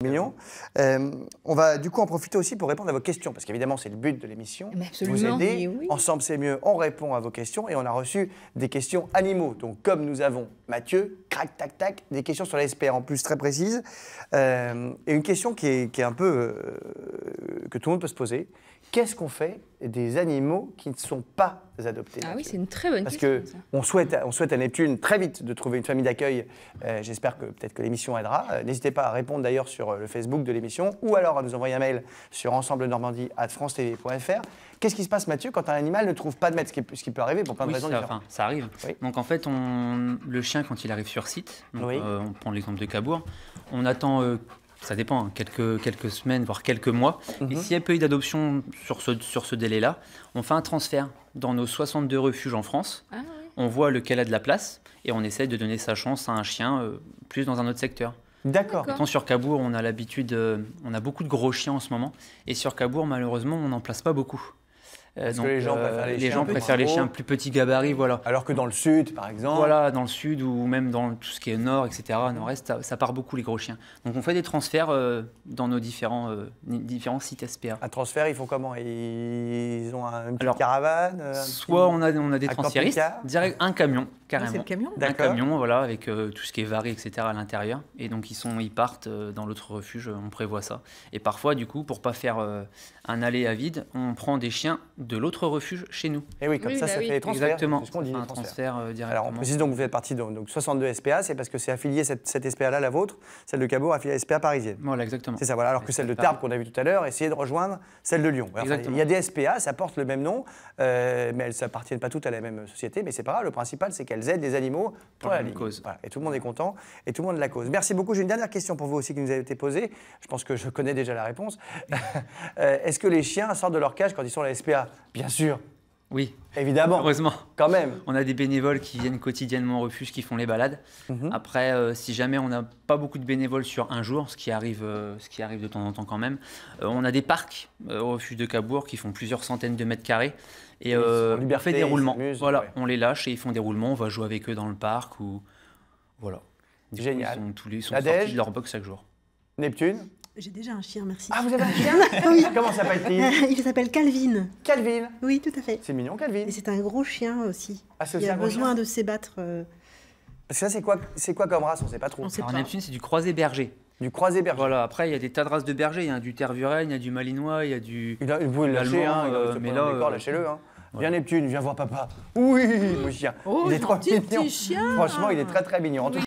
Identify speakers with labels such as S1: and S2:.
S1: Mignon. On va du coup en profiter aussi pour répondre à vos questions, parce qu'évidemment c'est le but de l'émission, vous aider.
S2: Oui.
S1: Ensemble c'est mieux, on répond à vos questions et on a reçu des questions animaux. Donc comme nous avons Mathieu, crac, tac, tac, des questions sur la SPA en plus très précises. Et une question qui est un peu que tout le monde peut se poser. Qu'est-ce qu'on fait des animaux qui ne sont pas adoptés?
S2: Ah oui, c'est une très bonne
S1: question. Parce qu'on souhaite à Neptune très vite de trouver une famille d'accueil. J'espère que peut-être que l'émission aidera. N'hésitez pas à répondre d'ailleurs sur le Facebook de l'émission ou alors à nous envoyer un mail sur ensemblenormandie@francetv.fr. Qu'est-ce qui se passe, Mathieu, quand un animal ne trouve pas de maître, ce qui peut arriver pour plein de raisons différentes?
S3: Ça arrive.
S1: Oui.
S3: Donc en fait, le chien, quand il arrive sur site, donc,
S1: oui.
S3: On prend l'exemple de Cabourg, on attend... ça dépend, hein, quelques semaines, voire quelques mois. Et s'il y a pas eu d'adoption sur ce délai-là, on fait un transfert dans nos 62 refuges en France. Ah, oui. On voit lequel a de la place et on essaie de donner sa chance à un chien plus dans un autre secteur.
S1: D'accord.
S3: Autant sur Cabourg, on a l'habitude, on a beaucoup de gros chiens en ce moment. Et sur Cabourg, malheureusement, on n'en place pas beaucoup.
S1: Parce
S3: donc,
S1: que les gens préfèrent
S3: les chiens plus petits gabarits, voilà.
S1: Alors que dans le sud, par exemple.
S3: Voilà, dans le sud ou même dans tout ce qui est nord, etc., nord-est, ça part beaucoup les gros chiens. Donc on fait des transferts dans nos différents sites SPA.
S1: Un transfert, ils font comment? Ils ont une petite caravane?
S3: Soit on a des transféristes, direct un camion, carrément.
S2: C'est le camion?
S3: Un camion, voilà, avec tout ce qui est varé, etc. à l'intérieur. Et donc ils partent dans l'autre refuge, on prévoit ça. Et parfois, du coup, pour pas faire un aller à vide, on prend des chiens de l'autre refuge chez nous.
S1: Et oui, comme ça fait les transferts.
S3: Exactement,
S1: c'est ce qu'on dit,
S3: un transfert directement.
S1: Alors on précise donc que vous faites partie de 62 SPA, c'est parce que c'est affilié, cette SPA-là, la vôtre, celle de Cabourg, affiliée à la SPA parisienne.
S3: Voilà, exactement.
S1: C'est ça, voilà. Alors que celle de Tarbes qu'on a vue tout à l'heure, essayait de rejoindre celle de Lyon. Alors, il y a des SPA, ça porte le même nom, mais elles ne s'appartiennent pas toutes à la même société, mais c'est pas grave, le principal c'est qu'elles aident les animaux pour la cause. Voilà. Et tout le monde est content, et tout le monde la cause. Merci beaucoup. J'ai une dernière question pour vous aussi qui nous a été posée. Je pense que je connais déjà la réponse. Est-ce que les chiens sortent de leur cage quand ils sont à la SPA? Bien sûr.
S3: Oui.
S1: Évidemment.
S3: Heureusement.
S1: Quand même.
S3: On a des bénévoles qui viennent quotidiennement au refuge, qui font les balades. Après, si jamais on n'a pas beaucoup de bénévoles sur un jour, ce qui arrive de temps en temps quand même, on a des parcs au refuge de Cabourg qui font plusieurs centaines de mets carrés. Et on fait des roulements. Voilà, ouais. On les lâche et ils font des roulements. On va jouer avec eux dans le parc. Ou... Voilà.
S1: Génial.
S3: Ils sont sortis de leur box chaque jour.
S1: Neptune?
S2: J'ai déjà un chien, merci.
S1: Ah, vous avez un chien?
S2: Oui.
S1: Comment s'appelle-t-il?
S2: Il s'appelle Calvin.
S1: Calvin?
S2: Oui, tout à fait.
S1: C'est mignon, Calvin.
S2: Et c'est un gros chien aussi.
S1: Ah,
S2: il a besoin de s'ébattre.
S1: Parce que ça, c'est quoi comme race? On ne sait pas trop.
S3: Alors, Neptune, c'est du croisé berger.
S1: Du croisé berger.
S3: Voilà, après, il y a des tas de races de bergers. Il y a du tervuren, il y a du malinois, il y a du...
S1: Vous pouvez le lâcher, mais là... lâchez-le, hein. Viens Neptune, viens voir papa. Oui, mon chien.
S2: Oh,
S1: il est trop mignon.
S2: Petit chien.
S1: Franchement, il est très très mignon.